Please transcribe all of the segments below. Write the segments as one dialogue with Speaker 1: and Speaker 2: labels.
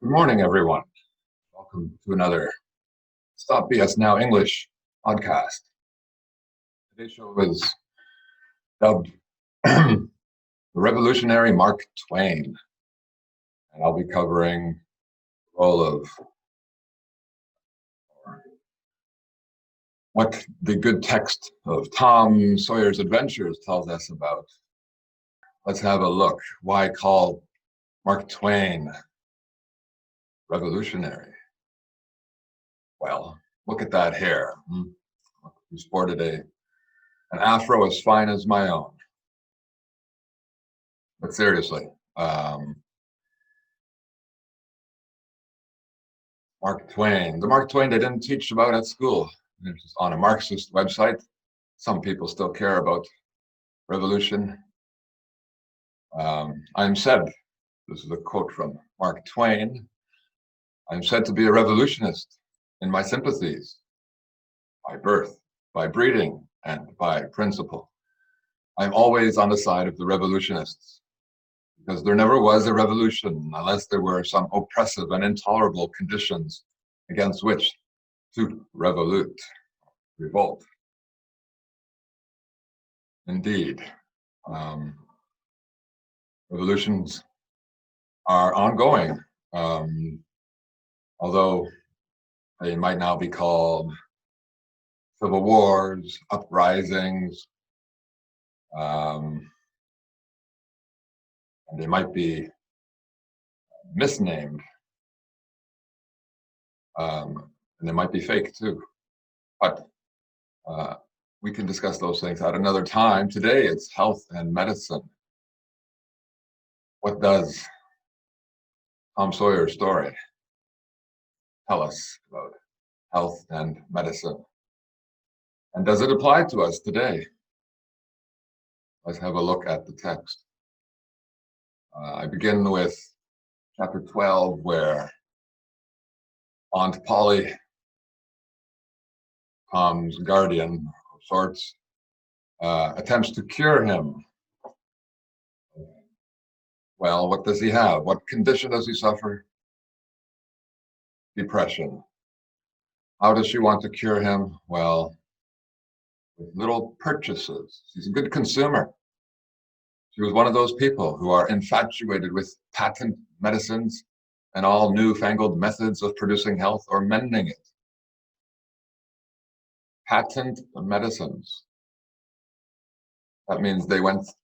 Speaker 1: Good morning, everyone. Welcome to another Stop BS Now English podcast. Today's show is dubbed The Revolutionary Mark Twain, and I'll be covering the role of what the good text of Tom Sawyer's Adventures tells us about. Let's have a look. Why call Mark Twain revolutionary? Well, look at that hair. He sported an afro as fine as my own. But seriously, Mark Twain, the Mark Twain they didn't teach about at school. It's on a Marxist website. Some people still care about revolution. I'm said, this is a quote from Mark Twain, I'm said to be a revolutionist in my sympathies, by birth, by breeding, and by principle. I'm always on the side of the revolutionists, because there never was a revolution unless there were some oppressive and intolerable conditions against which to revolt. Indeed, revolutions are ongoing, although they might now be called civil wars, uprisings, and they might be misnamed, and they might be fake too. But we can discuss those things at another time. Today it's health and medicine. What does Tom Sawyer's story tell us about health and medicine? And does it apply to us today? Let's have a look at the text. I begin with chapter 12, where Aunt Polly, Tom's guardian of sorts, attempts to cure him. Well, what does he have? What condition does he suffer? Depression. How does she want to cure him? Well, with little purchases. She's a good consumer. She was one of those people who are infatuated with patent medicines and all newfangled methods of producing health or mending it. Patent medicines. That means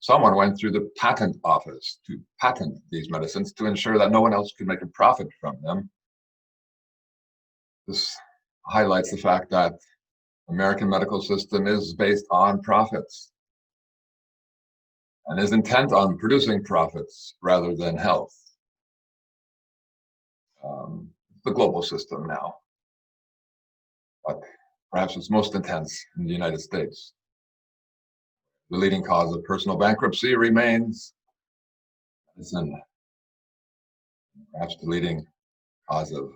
Speaker 1: someone went through the patent office to patent these medicines to ensure that no one else could make a profit from them. This highlights the fact that the American medical system is based on profits and is intent on producing profits rather than health. The global system now, but perhaps it's most intense in the United States. The leading cause of personal bankruptcy remains medicine. Perhaps the leading cause of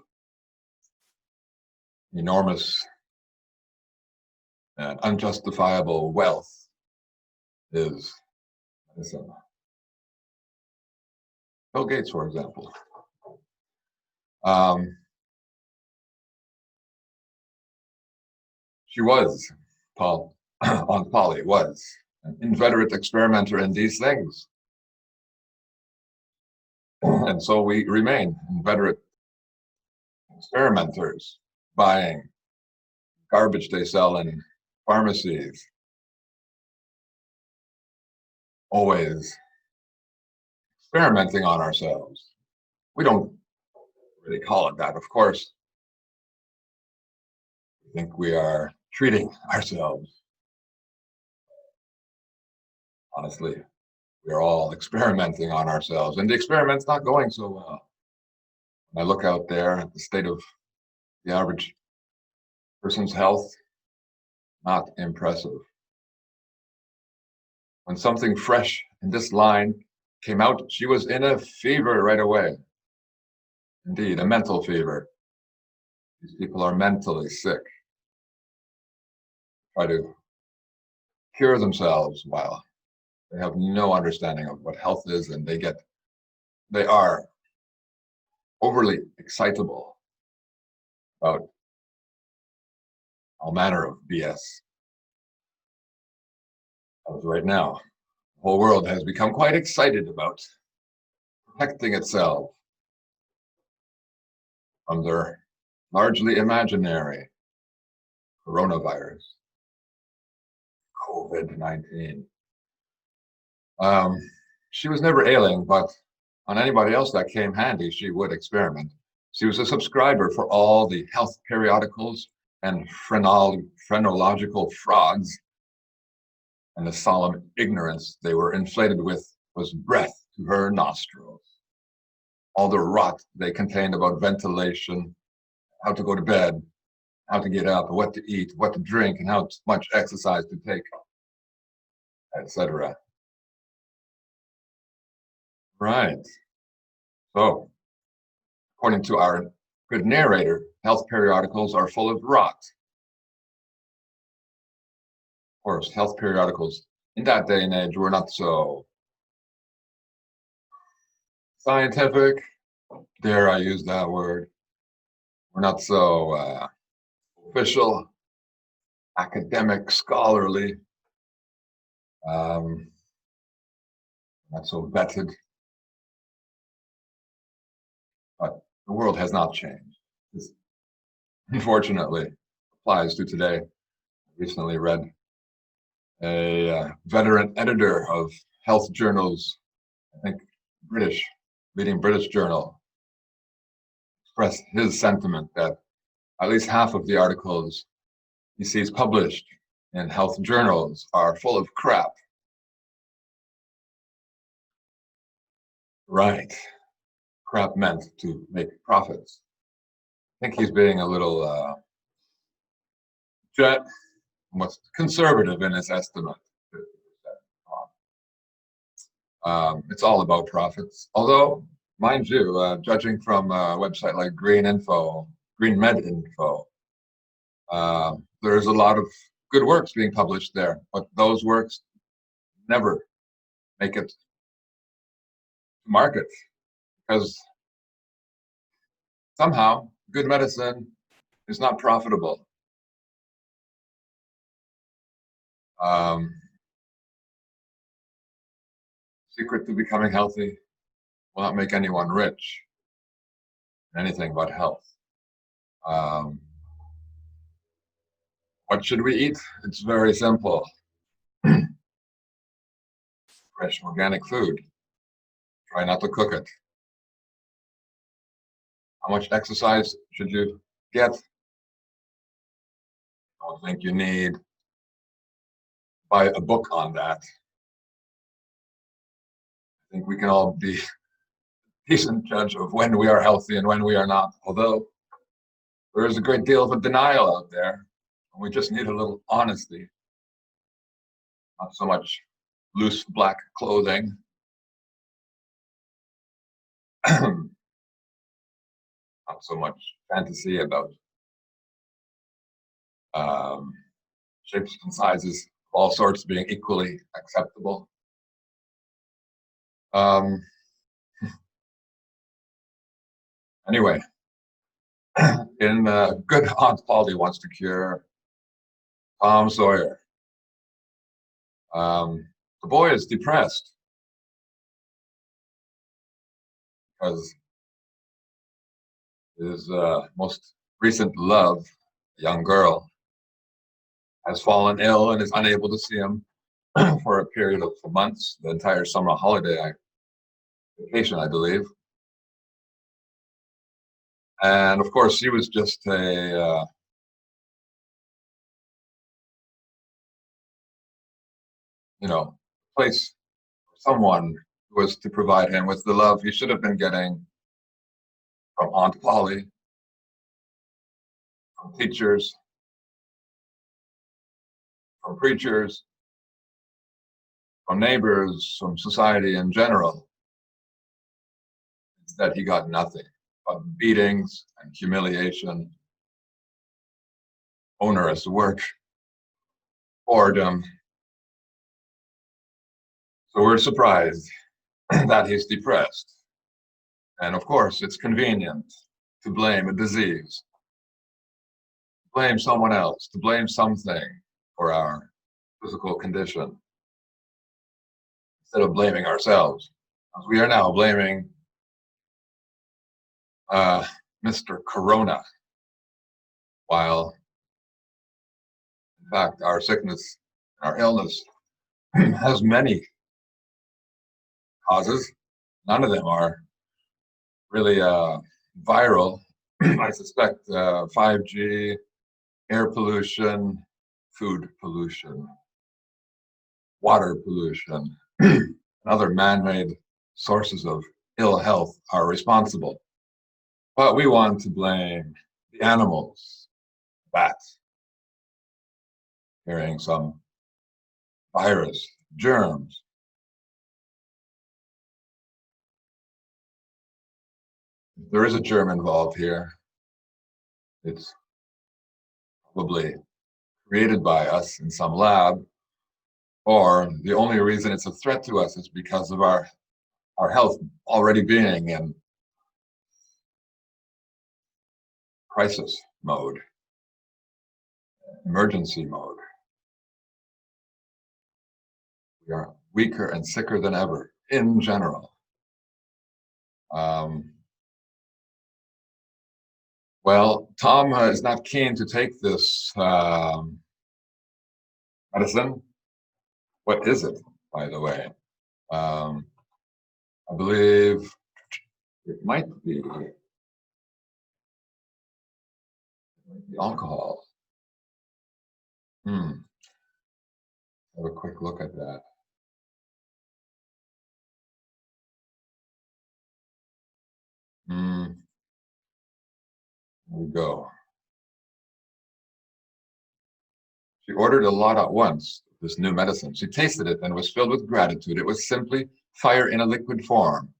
Speaker 1: enormous and unjustifiable wealth is medicine. Bill Gates, for example. Aunt Polly was an inveterate experimenter in these things. And so we remain inveterate experimenters, buying garbage they sell in pharmacies, always experimenting on ourselves. We don't really call it that, of course. We think we are treating ourselves. Honestly, we're all experimenting on ourselves, and the experiment's not going so well. When I look out there at the state of the average person's health, not impressive. When something fresh in this line came out, she was in a fever right away. Indeed, a mental fever. These people are mentally sick. Try to cure themselves while they have no understanding of what health is, and they are overly excitable about all manner of BS. As right now, the whole world has become quite excited about protecting itself from their largely imaginary coronavirus, COVID-19. She was never ailing, but on anybody else that came handy, she would experiment. She was a subscriber for all the health periodicals and phrenological frauds, and the solemn ignorance they were inflated with was breath to her nostrils. All the rot they contained about ventilation, how to go to bed, how to get up, what to eat, what to drink, and how much exercise to take, etc. Right. So, according to our good narrator, health periodicals are full of rot. Of course, health periodicals in that day and age were not so scientific, dare I use that word. We're not so official, academic, scholarly, not so vetted. But the world has not changed. This, unfortunately, applies to today. I recently read a veteran editor of health journals, I think leading British journal, expressed his sentiment that at least half of the articles he sees published in health journals are full of crap. Right. Crap meant to make profits. I think he's being a little conservative in his estimate. It's all about profits. Although, mind you, judging from a website like Green Med Info, there's a lot of good works being published there, but those works never make it to market because somehow good medicine is not profitable. Secret to becoming healthy will not make anyone rich in anything but health. What should we eat? It's very simple. Fresh organic food. Try not to cook it. How much exercise should you get? I don't think you need to buy a book on that. I think we can all be a decent judge of when we are healthy and when we are not. Although there is a great deal of a denial out there, and we just need a little honesty. Not so much loose black clothing. Not so much fantasy about shapes and sizes of all sorts being equally acceptable. Anyway, in Good Aunt Polly Wants to Cure Tom Sawyer. The boy is depressed because his most recent love, a young girl, has fallen ill and is unable to see him for a period of months, the entire summer holiday vacation, I believe. And of course, she was just a place for someone who was to provide him with the love he should have been getting from Aunt Polly, from teachers, from preachers, from neighbors, from society in general. Instead, he got nothing but beatings and humiliation, onerous work, boredom. So we're surprised that he's depressed. And of course, it's convenient to blame a disease, blame someone else, to blame something for our physical condition, instead of blaming ourselves. We are now blaming Mr. Corona, while in fact our sickness, our illness has many causes. None of them are really viral. I suspect 5G, air pollution, food pollution, water pollution, and other man-made sources of ill health are responsible. But we want to blame the animals, bats, carrying some virus, germs. If there is a germ involved here, it's probably created by us in some lab, or the only reason it's a threat to us is because of our health already being in crisis mode, emergency mode. We are weaker and sicker than ever in general. Well, Tom is not keen to take this medicine. What is it, by the way? I believe it might be alcohol. Have a quick look at that. Here we go. She ordered a lot at once, this new medicine. She tasted it and was filled with gratitude. It was simply fire in a liquid form.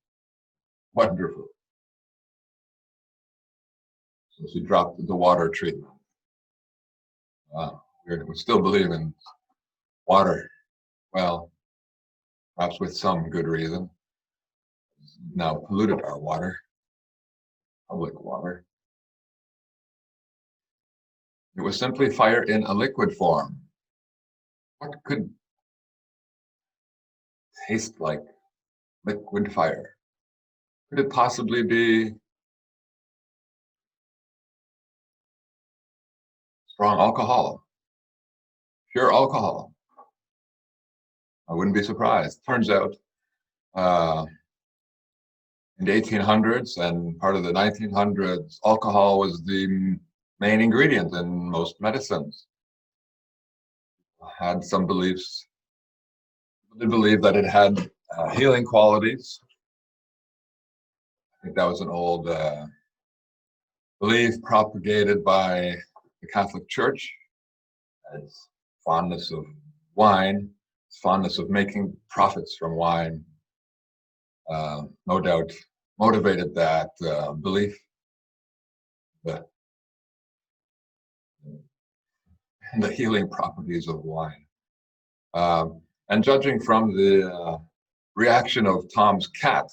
Speaker 1: Wonderful. So she dropped the water treatment. Wow, weird. We still believe in water. Well, perhaps with some good reason. It's now polluted our water, public water. It was simply fire in a liquid form. What could taste like liquid fire? Could it possibly be strong alcohol? Pure alcohol? I wouldn't be surprised. Turns out in the 1800s and part of the 1900s, alcohol was the main ingredient in most medicines. Had some beliefs. They believed that it had healing qualities. I think that was an old belief propagated by the Catholic Church as fondness of wine, fondness of making profits from wine. No doubt motivated that belief. The healing properties of wine. And judging from the reaction of Tom's cat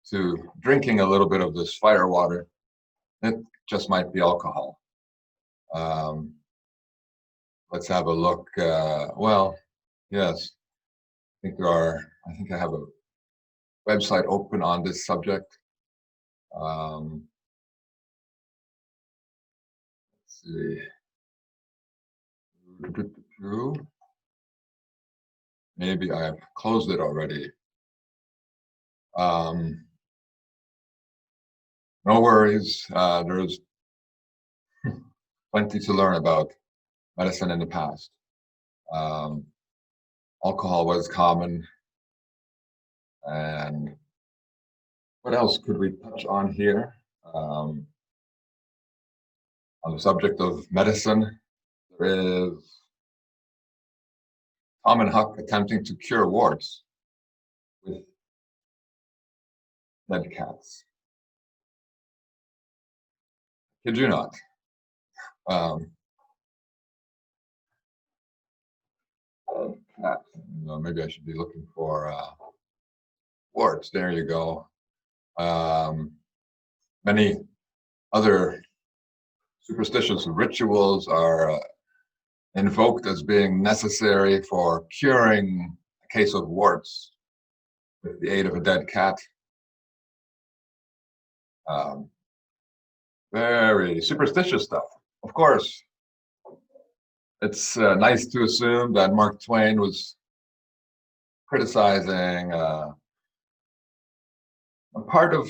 Speaker 1: to drinking a little bit of this firewater, it just might be alcohol. Let's have a look. Well, yes, I think I have a website open on this subject. Let's see. Maybe I've closed it already. No worries. There's plenty to learn about medicine in the past. Alcohol was common. And what else could we touch on here? On the subject of medicine, there is Tom and Huck attempting to cure warts with dead cats. Kid you not. Maybe I should be looking for warts. There you go. Many other superstitious rituals are invoked as being necessary for curing a case of warts with the aid of a dead cat. Very superstitious stuff. Of course, it's nice to assume that Mark Twain was criticizing a part of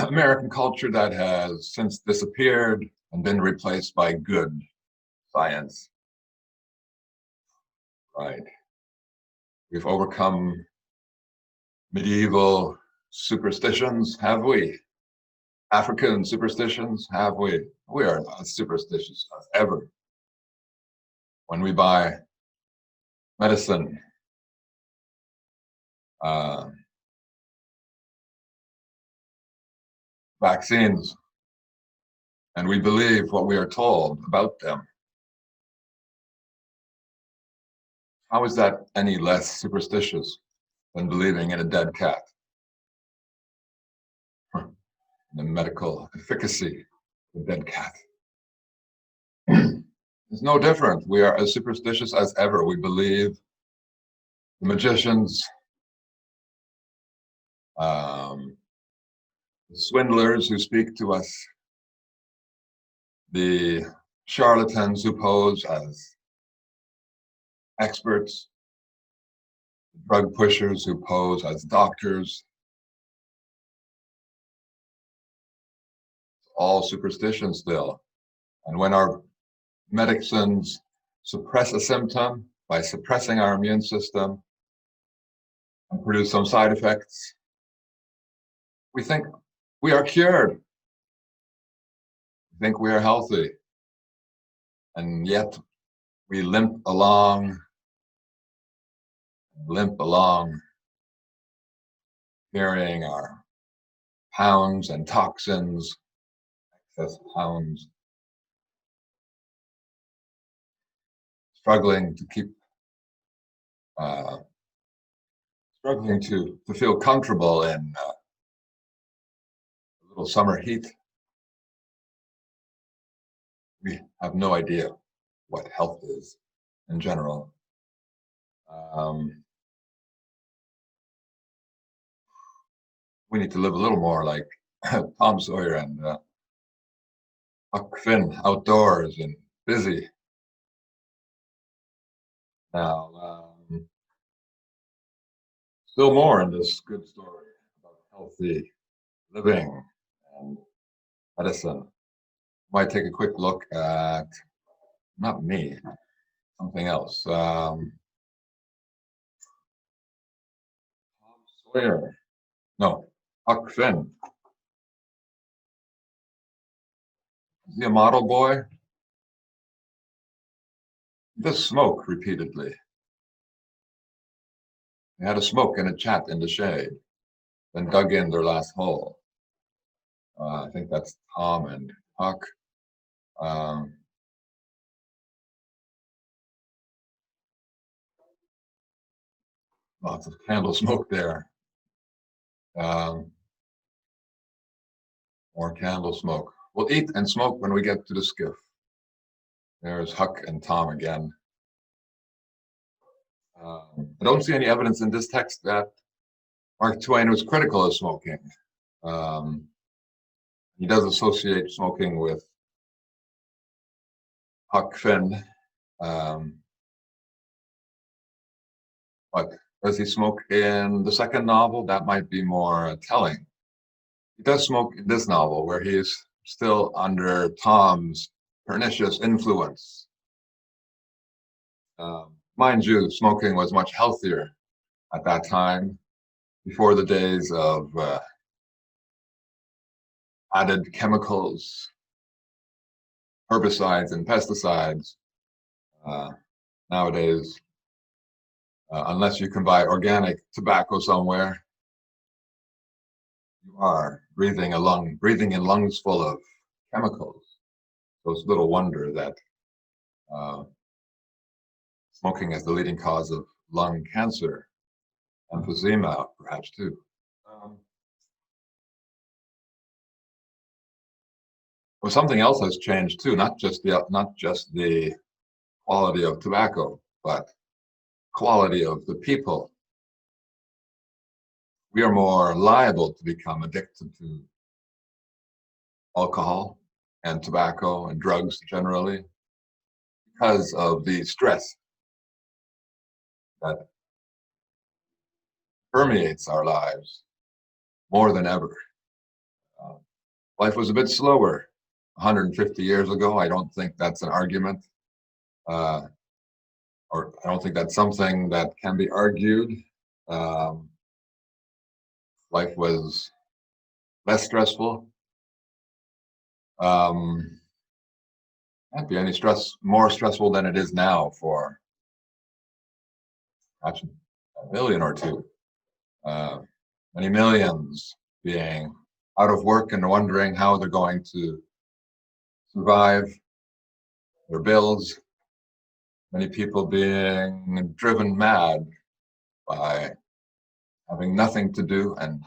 Speaker 1: American culture that has since disappeared and been replaced by good science. Right. We've overcome medieval superstitions, have we? African superstitions, have we? We are not as superstitious as ever. When we buy medicine, vaccines, and we believe what we are told about them, how is that any less superstitious than believing in a dead cat? The medical efficacy of a dead cat. It's no different. We are as superstitious as ever. We believe the magicians, the swindlers who speak to us, the charlatans who pose as experts, drug pushers who pose as doctors, all superstition still. And when our medicines suppress a symptom by suppressing our immune system and produce some side effects, we think we are cured. We think we are healthy. And yet we limp along, carrying our pounds and toxins, excess pounds, struggling to keep, struggling to feel comfortable in a little summer heat. We have no idea what health is in general. We need to live a little more like Tom Sawyer and Huck Finn, outdoors and busy. Now, still more in this good story about healthy living and medicine. Might take a quick look at, not me, something else. Tom Sawyer, no, Huck Finn. Is he a model boy? He does smoke repeatedly. They had a smoke and a chat in the shade, then dug in their last hole. I think that's Tom and Huck. Lots of candle smoke there. More candle smoke. We'll eat and smoke when we get to the skiff. There's Huck and Tom again. I don't see any evidence in this text that Mark Twain was critical of smoking. He does associate smoking with Huck Finn. But does he smoke in the second novel? That might be more telling. He does smoke in this novel, where he's still under Tom's pernicious influence. Mind you, smoking was much healthier at that time, before the days of added chemicals, herbicides, and pesticides. Nowadays, unless you can buy organic tobacco somewhere, you are breathing in lungs full of chemicals. So it's little wonder that smoking is the leading cause of lung cancer, emphysema perhaps too. Well, something else has changed too, not just the quality of tobacco, but quality of the people. We are more liable to become addicted to alcohol and tobacco and drugs generally because of the stress that permeates our lives more than ever. Uh, Life was a bit slower 150 years ago. I don't think that's an argument, uh, or I don't think that's something that can be argued. Um, Life was less stressful. Can't be any more stressful than it is now for perhaps a million or two. Uh, Many millions being out of work and wondering how they're going to survive their bills. Many people being driven mad by having nothing to do and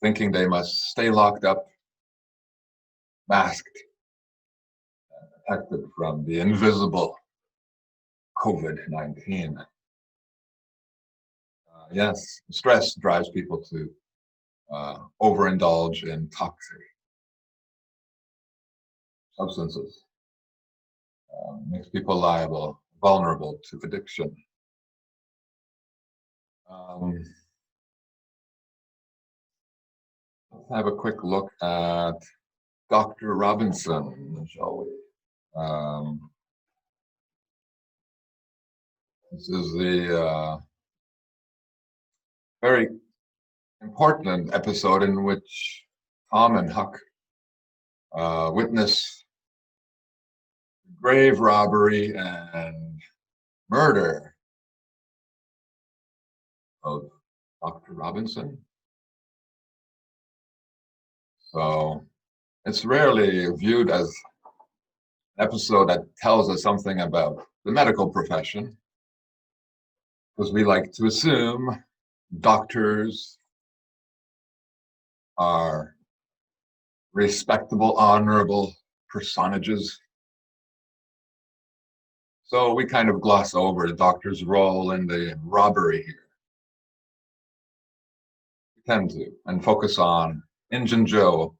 Speaker 1: thinking they must stay locked up, masked, protected from the invisible COVID-19. Yes, stress drives people to overindulge in toxic substances, makes people vulnerable to addiction. Um, let's have a quick look at Dr. Robinson, shall we? This is the very important episode in which Tom and Huck witness grave robbery and murder of Dr. Robinson. So it's rarely viewed as an episode that tells us something about the medical profession, because we like to assume doctors are respectable, honorable personages. So we kind of gloss over the doctor's role in the robbery here. We tend to, and focus on Injun Joe,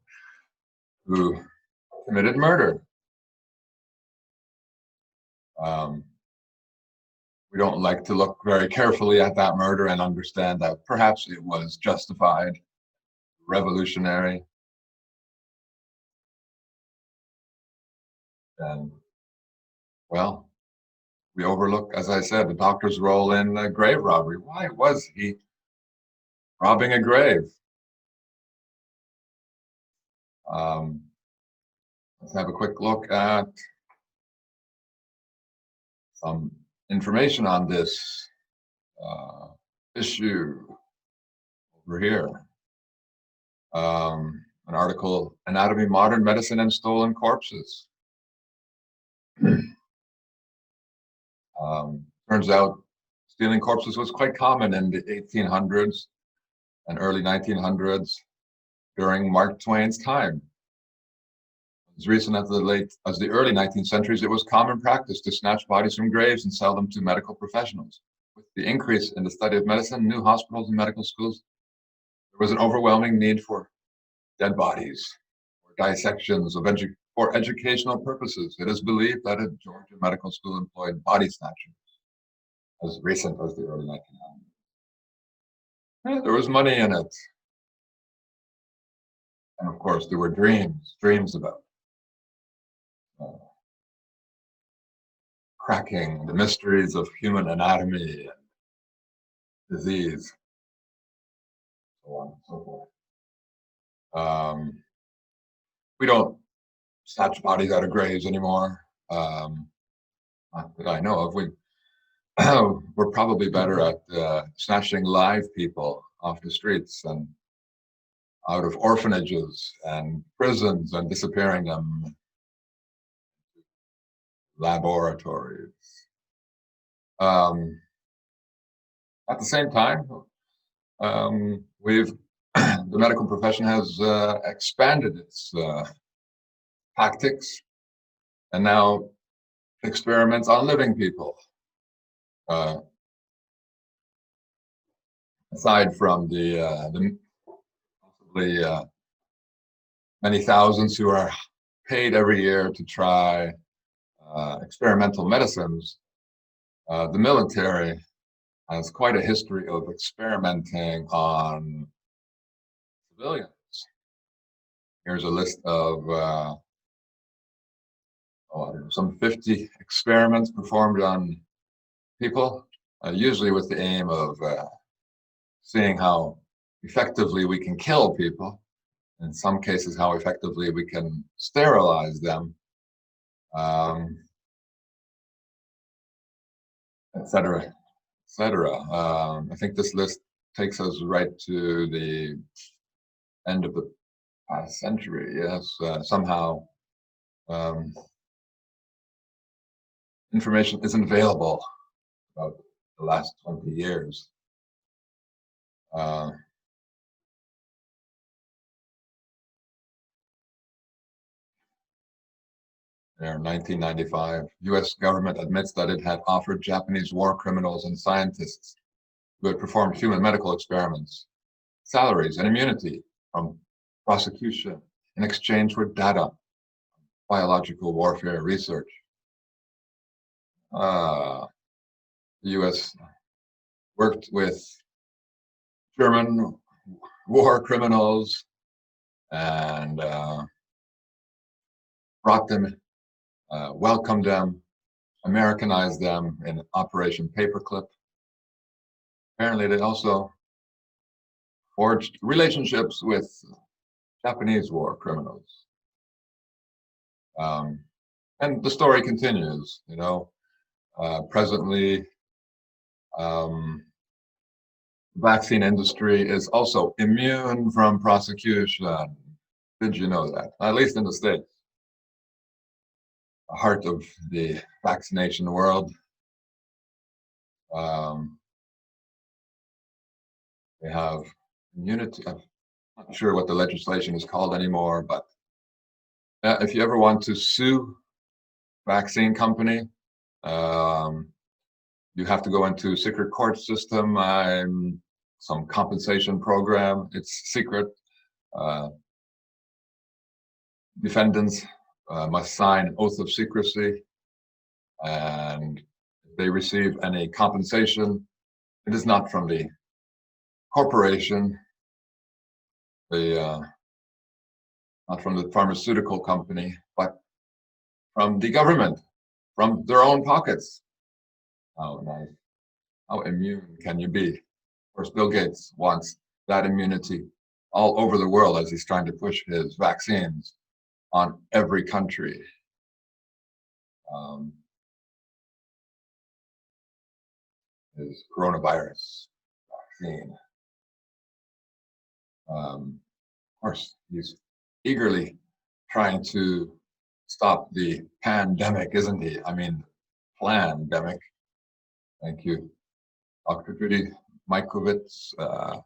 Speaker 1: who committed murder. We don't like to look very carefully at that murder and understand that perhaps it was justified, revolutionary, and, well, we overlook, as I said, the doctor's role in the grave robbery. Why was he robbing a grave? Let's have a quick look at some information on this issue over here. An article, Anatomy, Modern Medicine, and Stolen Corpses. Turns out stealing corpses was quite common in the 1800s and early 1900s during Mark Twain's time. As recent as the early 19th centuries, it was common practice to snatch bodies from graves and sell them to medical professionals. With the increase in the study of medicine, new hospitals and medical schools, there was an overwhelming need for dead bodies or dissections for educational purposes. It is believed that a Georgia medical school employed body snatchers as recent as the early 1900s. Yeah, there was money in it. And of course, there were dreams about cracking the mysteries of human anatomy and disease, so on and so forth. We don't snatch bodies out of graves anymore. Not that I know of. We're probably better at snatching live people off the streets and out of orphanages and prisons and disappearing them in laboratories. At the same time, the medical profession has expanded its tactics, and now experiments on living people. Aside from the possibly many thousands who are paid every year to try experimental medicines, the military has quite a history of experimenting on civilians. Here's a list of some 50 experiments performed on people, usually with the aim of seeing how effectively we can kill people. In some cases, how effectively we can sterilize them, etc., etc. I think this list takes us right to the end of the past century. Yes, somehow information isn't available about the last 20 years. In 1995, U.S. government admits that it had offered Japanese war criminals and scientists who had performed human medical experiments salaries and immunity from prosecution in exchange for data, biological warfare research. The U.S. worked with German war criminals and brought them, welcomed them, Americanized them in Operation Paperclip. Apparently, they also forged relationships with Japanese war criminals. And the story continues, presently, the vaccine industry is also immune from prosecution. Did you know that? At least in the States. The heart of the vaccination world. They have immunity. I'm not sure what the legislation is called anymore, but if you ever want to sue vaccine company, you have to go into secret court system, some compensation program. It's secret. Defendants must sign an oath of secrecy, and if they receive any compensation, it is not from the corporation, not from the pharmaceutical company, but from the government, from their own pockets. How nice. How immune can you be? Of course, Bill Gates wants that immunity all over the world as he's trying to push his vaccines on every country. His coronavirus vaccine. Of course, he's eagerly trying to stop the pandemic, isn't he? I mean, plandemic. Thank you, Dr. Judy Mikovits. I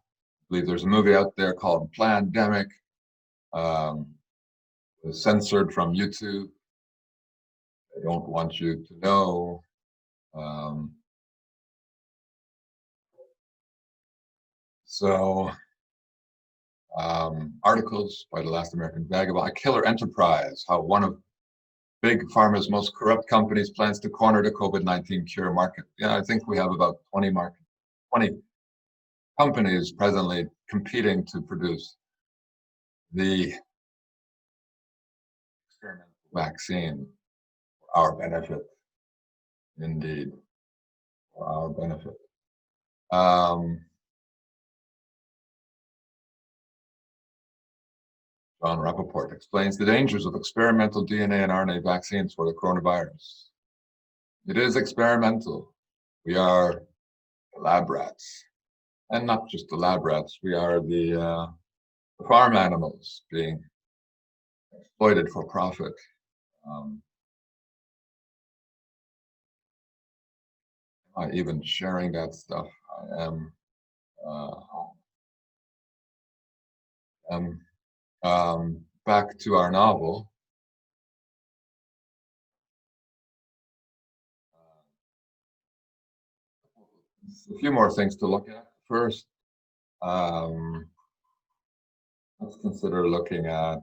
Speaker 1: believe there's a movie out there called Plandemic. It was censored from YouTube. They don't want you to know. Articles by the Last American Vagabond, A Killer Enterprise, how one of Big Pharma's most corrupt companies plans to corner the COVID-19 cure market. Yeah, I think we have about 20 companies presently competing to produce the experimental vaccine for our benefit. Indeed, for our benefit. John Rappaport explains the dangers of experimental DNA and RNA vaccines for the coronavirus. It is experimental. We are the lab rats. And not just the lab rats, we are the farm animals being exploited for profit. Am I even sharing that stuff? I am. Back to our novel. A few more things to look at. First, let's consider looking at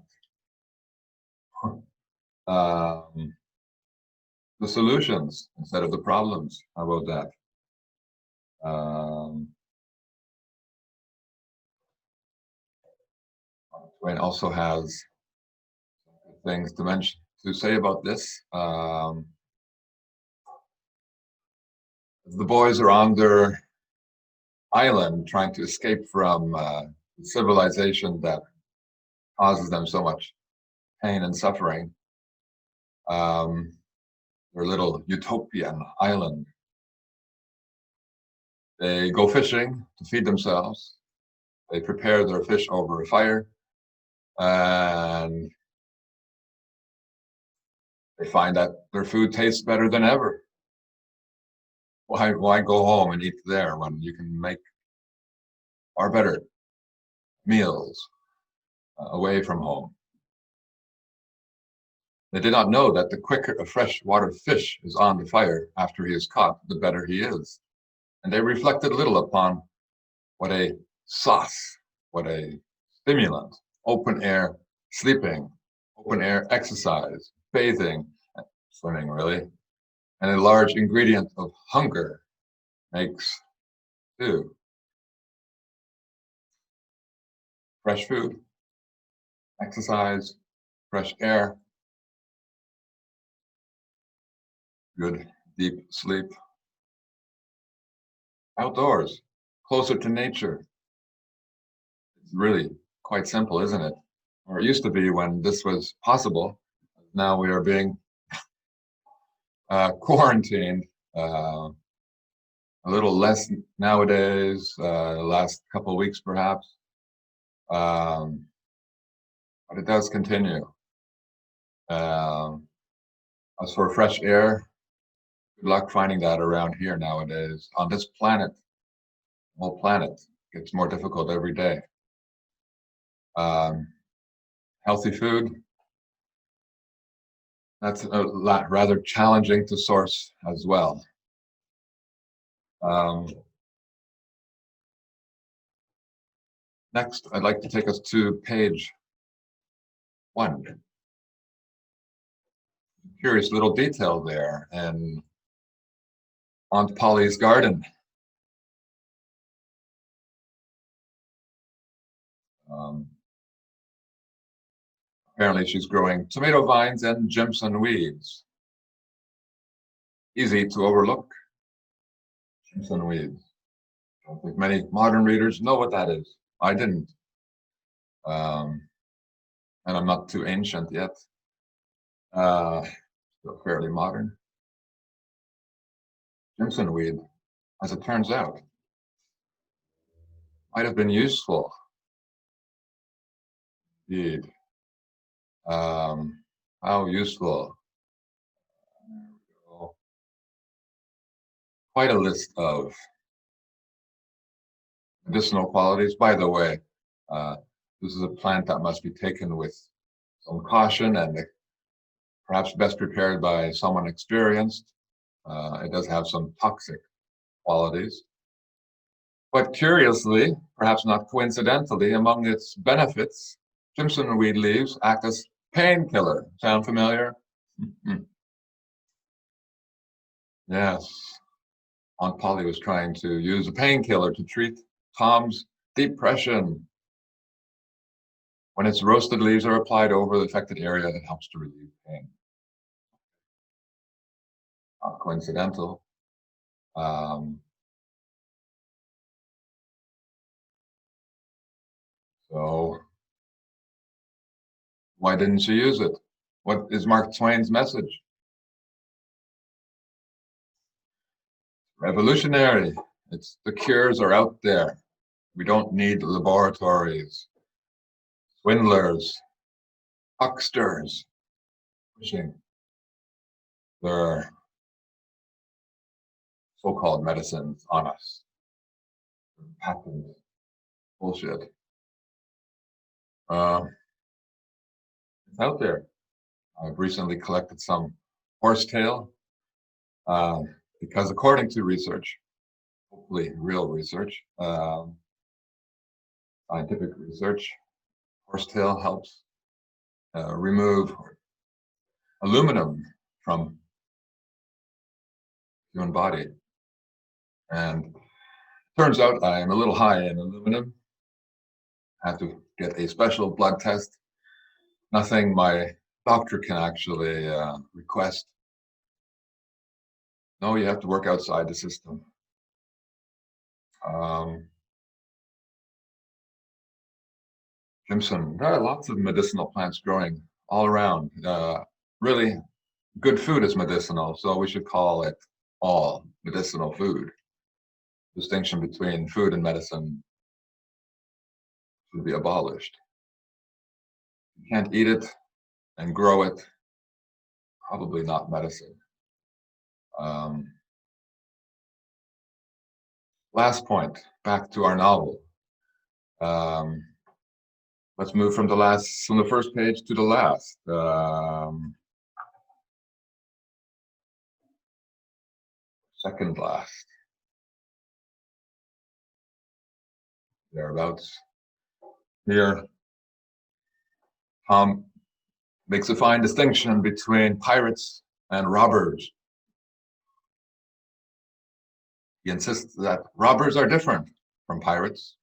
Speaker 1: um, the solutions instead of the problems. How about that? Twain also has things to mention to say about this. The boys are on their island trying to escape from the civilization that causes them so much pain and suffering. Their little utopian island. They go fishing to feed themselves. They prepare their fish over a fire, and they find that their food tastes better than ever. Why go home and eat there when you can make far better meals away from home? They did not know that the quicker a freshwater fish is on the fire after he is caught, the better he is. And they reflected little upon what a sauce, what a stimulant, open air sleeping, open air exercise, bathing, swimming really, and a large ingredient of hunger makes too. Fresh food, exercise, fresh air, good deep sleep. Outdoors, closer to nature. It's really quite simple, isn't it? Or it used to be when this was possible. Now we are being quarantined. A little less nowadays, last couple of weeks perhaps. But it does continue. As for fresh air, good luck finding that around here nowadays. On this planet, the whole planet gets more difficult every day. Healthy food, that's a lot rather challenging to source as well. Next, I'd like to take us to page 1. Curious little detail there in Aunt Polly's garden. Apparently she's growing tomato vines and Jimson weeds. Easy to overlook. Jimson weeds. I don't think many modern readers know what that is. I didn't. And I'm not too ancient yet. Still fairly modern. Jimson weed, as it turns out, might have been useful. Indeed. How useful? Quite a list of medicinal qualities. By the way, this is a plant that must be taken with some caution and perhaps best prepared by someone experienced. It does have some toxic qualities. But curiously, perhaps not coincidentally, among its benefits, Jimson weed leaves act as painkiller. Sound familiar? Mm-hmm. Yes. Aunt Polly was trying to use a painkiller to treat Tom's depression. When its roasted leaves are applied over the affected area, it helps to relieve pain. Not coincidental. So why didn't she use it? What is Mark Twain's message? Revolutionary. The cures are out there. We don't need laboratories, swindlers, hucksters pushing their so-called medicines on us. Patent bullshit. It's out there. I've recently collected some horsetail because according to research, hopefully real research, scientific research. Horsetail helps remove aluminum from the human body. And turns out I'm a little high in aluminum. I have to get a special blood test. Nothing my doctor can actually request. No, you have to work outside the system. Jimson, there are lots of medicinal plants growing all around. Really, good food is medicinal, so we should call it all medicinal food. Distinction between food and medicine should be abolished. You can't eat it and grow it, probably not medicine. Last point, back to our novel. Let's move from the first page to the last. Second last. Thereabouts. Here, Tom makes a fine distinction between pirates and robbers. He insists that robbers are different from pirates.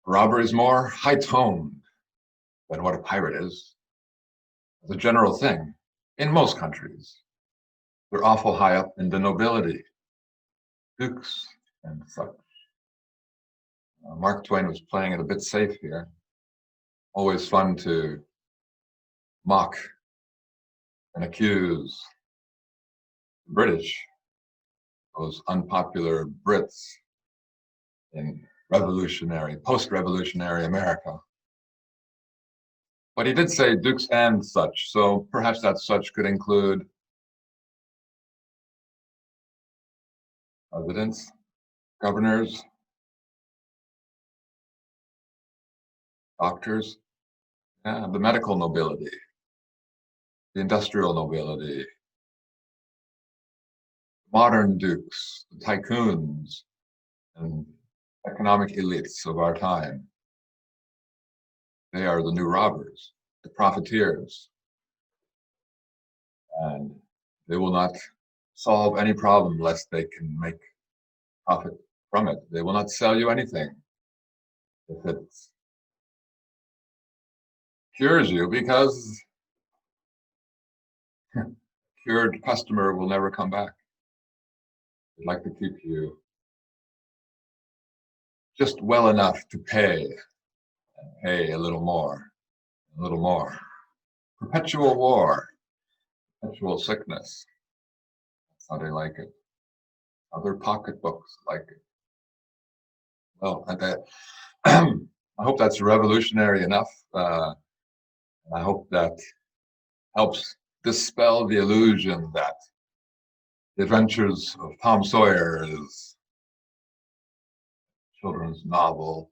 Speaker 1: A robber is more high-toned than what a pirate is. As a general thing, in most countries, they're awful high up in the nobility, dukes and such. Mark Twain was playing it a bit safe here. Always fun to mock and accuse the British, those unpopular Brits in post-revolutionary America. But he did say dukes and such, so perhaps that such could include presidents, governors, doctors, the medical nobility, the industrial nobility, modern dukes, the tycoons, and economic elites of our time. They are the new robbers, the profiteers, and they will not solve any problem lest they can make profit from it. They will not sell you anything if it cures you, because cured customer will never come back. They'd like to keep you just well enough to pay, and pay a little more, a little more. Perpetual war, perpetual sickness. That's how they like it. Other pocketbooks like it. Well, I hope that's revolutionary enough. I hope that helps dispel the illusion that The Adventures of Tom Sawyer is a children's novel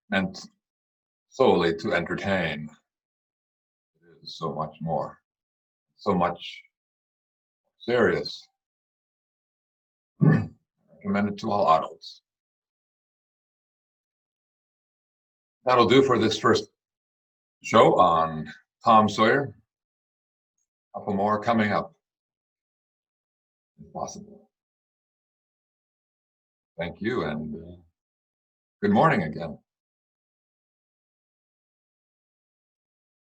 Speaker 1: meant solely to entertain. It is so much more, so much serious. Recommended to all adults. That'll do for this first show on Tom Sawyer. A couple more coming up, if possible. Thank you, and good morning again.